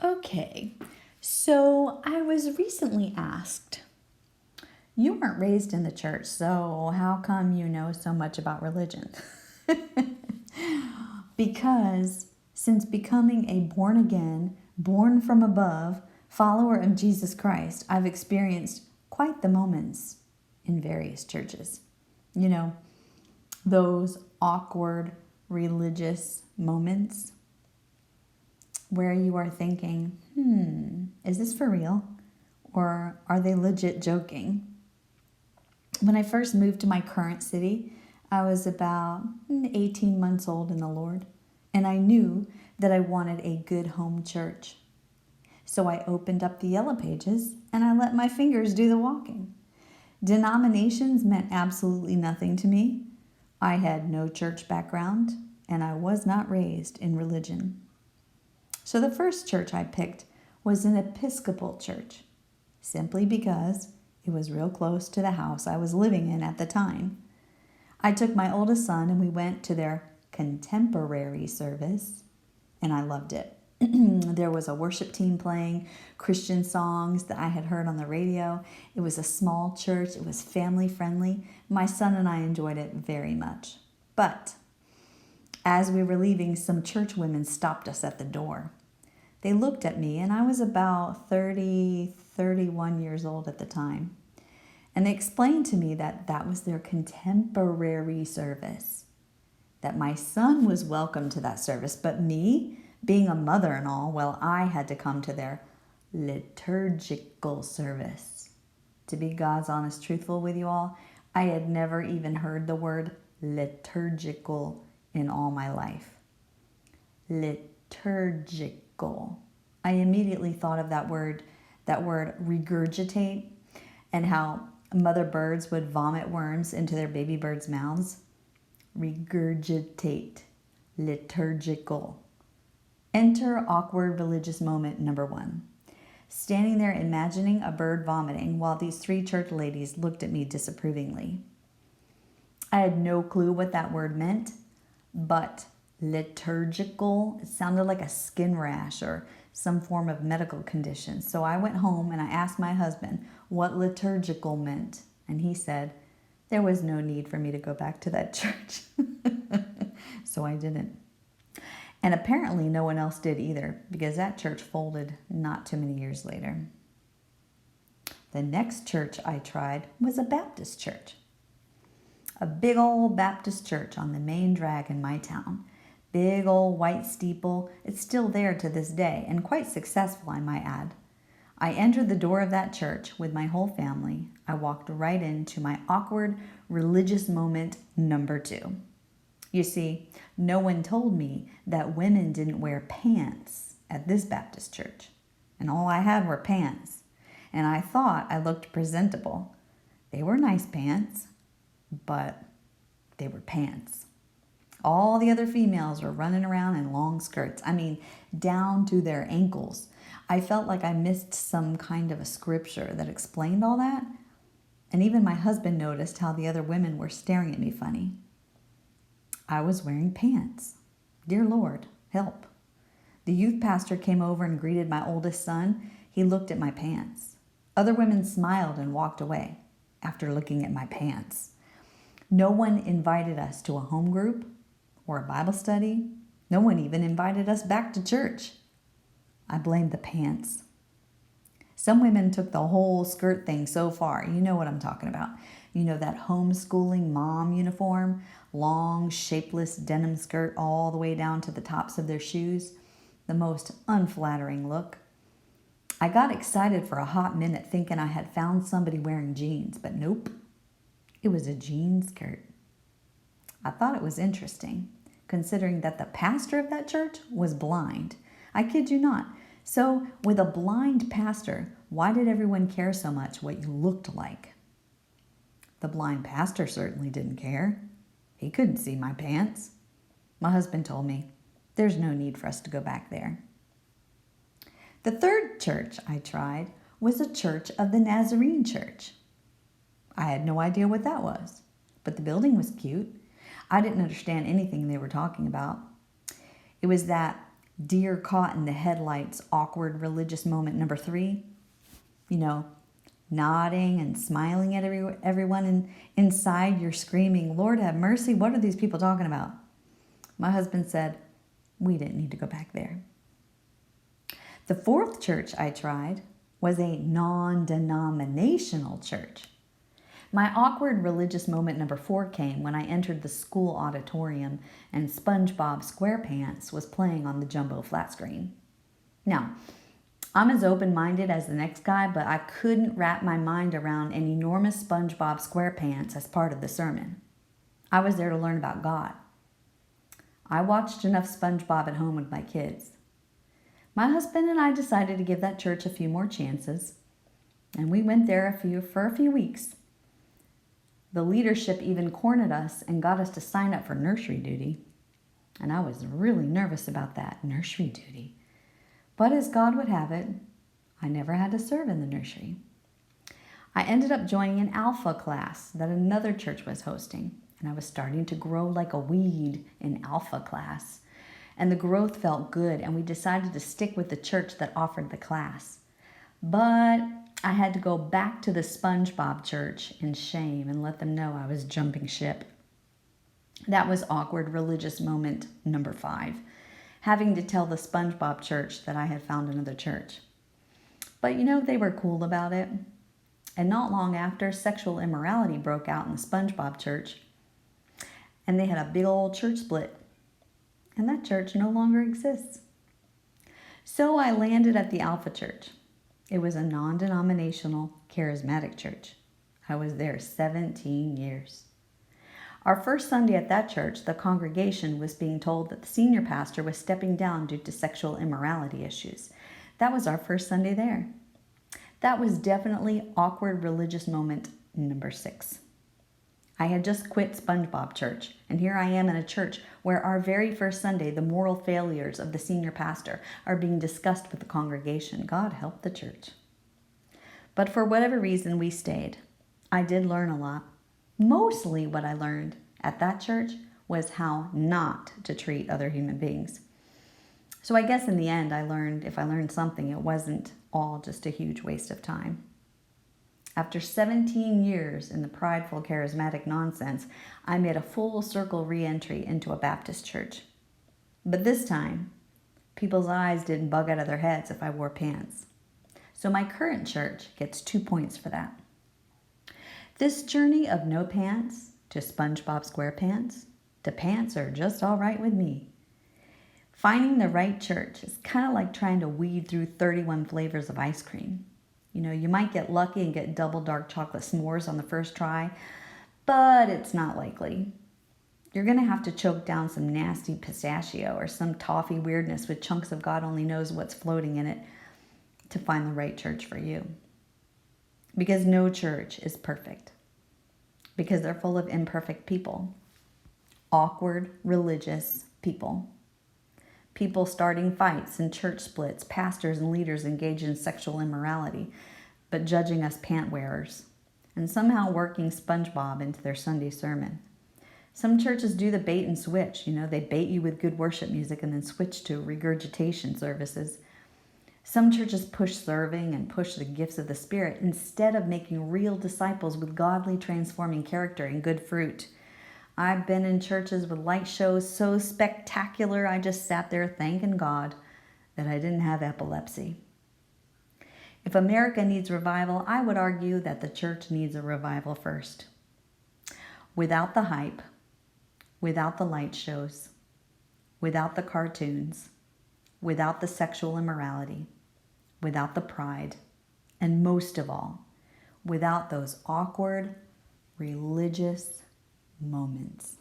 Okay, so I was recently asked, you weren't raised in the church, so how come you know so much about religion? Because since becoming a born again, born from above follower of Jesus Christ, I've experienced quite the moments in various churches. You know, those awkward religious moments where you are thinking, is this for real? Or are they legit joking? When I first moved to my current city, I was about 18 months old in the Lord, and I knew that I wanted a good home church. So I opened up the Yellow Pages and I let my fingers do the walking. Denominations meant absolutely nothing to me. I had no church background, and I was not raised in religion. So the first church I picked was an Episcopal church, simply because it was real close to the house I was living in at the time. I took my oldest son and we went to their contemporary service, and I loved it. There was a worship team playing Christian songs that I had heard on the radio. It was a small church. It was family friendly. My son and I enjoyed it very much. But as we were leaving, some church women stopped us at the door. They looked at me, and I was about 31 years old at the time. And they explained to me that that was their contemporary service, that my son was welcome to that service, but me, being a mother and all, well, I had to come to their liturgical service. To be God's honest, truthful with you all, I had never even heard the word liturgical in all my life. Liturgical. I immediately thought of that word regurgitate, and how mother birds would vomit worms into their baby birds' mouths. Regurgitate. Liturgical. Enter awkward religious moment number 1. Standing there imagining a bird vomiting while these 3 church ladies looked at me disapprovingly. I had no clue what that word meant, but liturgical, it sounded like a skin rash or some form of medical condition. So I went home and I asked my husband what liturgical meant. And he said there was no need for me to go back to that church. So I didn't. And apparently no one else did either, because that church folded not too many years later. The next church I tried was a Baptist church. A big old Baptist church on the main drag in my town. Big old white steeple. It's still there to this day, and quite successful, I might add. I entered the door of that church with my whole family. I walked right into my awkward religious moment number 2. You see, no one told me that women didn't wear pants at this Baptist church. And all I had were pants. And I thought I looked presentable. They were nice pants, but they were pants. All the other females were running around in long skirts. I mean, down to their ankles. I felt like I missed some kind of a scripture that explained all that. And even my husband noticed how the other women were staring at me funny. I was wearing pants. Dear Lord, help. The youth pastor came over and greeted my oldest son. He looked at my pants. Other women smiled and walked away after looking at my pants. No one invited us to a home group or a Bible study. No one even invited us back to church. I blamed the pants. Some women took the whole skirt thing so far. You know what I'm talking about. You know, that homeschooling mom uniform, long, shapeless denim skirt all the way down to the tops of their shoes. The most unflattering look. I got excited for a hot minute thinking I had found somebody wearing jeans, but nope. It was a jean skirt. I thought it was interesting, considering that the pastor of that church was blind. I kid you not. So, with a blind pastor, why did everyone care so much what you looked like? The blind pastor certainly didn't care. He couldn't see my pants. My husband told me, there's no need for us to go back there. The third church I tried was a Church of the Nazarene Church. I had no idea what that was, but the building was cute. I didn't understand anything they were talking about. It was that deer caught in the headlights, awkward religious moment number 3. Nodding and smiling at everyone, and inside you're screaming, Lord have mercy, what are these people talking about? My husband said, we didn't need to go back there. The 4th church I tried was a non-denominational church. My awkward religious moment number 4 came when I entered the school auditorium and SpongeBob SquarePants was playing on the jumbo flat screen. Now, I'm as open-minded as the next guy, but I couldn't wrap my mind around an enormous SpongeBob SquarePants as part of the sermon. I was there to learn about God. I watched enough SpongeBob at home with my kids. My husband and I decided to give that church a few more chances, and we went there for a few weeks. The leadership even cornered us and got us to sign up for nursery duty, and I was really nervous about that, nursery duty. But as God would have it, I never had to serve in the nursery. I ended up joining an Alpha class that another church was hosting, and I was starting to grow like a weed in Alpha class. And the growth felt good, and we decided to stick with the church that offered the class. But I had to go back to the SpongeBob church in shame and let them know I was jumping ship. That was awkward religious moment number 5. Having to tell the SpongeBob church that I had found another church. But they were cool about it. And not long after, sexual immorality broke out in the SpongeBob church. And they had a big old church split. And that church no longer exists. So I landed at the Alpha church. It was a non-denominational, charismatic church. I was there 17 years. Our first Sunday at that church, the congregation was being told that the senior pastor was stepping down due to sexual immorality issues. That was our first Sunday there. That was definitely awkward religious moment number 6. I had just quit SpongeBob church, and here I am in a church where our very first Sunday, the moral failures of the senior pastor are being discussed with the congregation. God help the church. But for whatever reason, we stayed. I did learn a lot. Mostly what I learned at that church was how not to treat other human beings. So I guess in the end, if I learned something, it wasn't all just a huge waste of time. After 17 years in the prideful, charismatic nonsense, I made a full circle re-entry into a Baptist church. But this time, people's eyes didn't bug out of their heads if I wore pants. So my current church gets 2 points for that. This journey of no pants to SpongeBob SquarePants to pants are just all right with me. Finding the right church is kind of like trying to weed through 31 flavors of ice cream. You might get lucky and get double dark chocolate s'mores on the first try, but it's not likely. You're going to have to choke down some nasty pistachio or some toffee weirdness with chunks of God only knows what's floating in it to find the right church for you. Because no church is perfect. Because they're full of imperfect people. Awkward, religious people. People starting fights and church splits, pastors and leaders engaged in sexual immorality, but judging us pant wearers, and somehow working SpongeBob into their Sunday sermon. Some churches do the bait and switch. They bait you with good worship music and then switch to regurgitation services. Some churches push serving and push the gifts of the Spirit instead of making real disciples with godly transforming character and good fruit. I've been in churches with light shows so spectacular I just sat there thanking God that I didn't have epilepsy. If America needs revival, I would argue that the church needs a revival first. Without the hype, without the light shows, without the cartoons, without the sexual immorality, without the pride, and most of all, without those awkward, religious moments.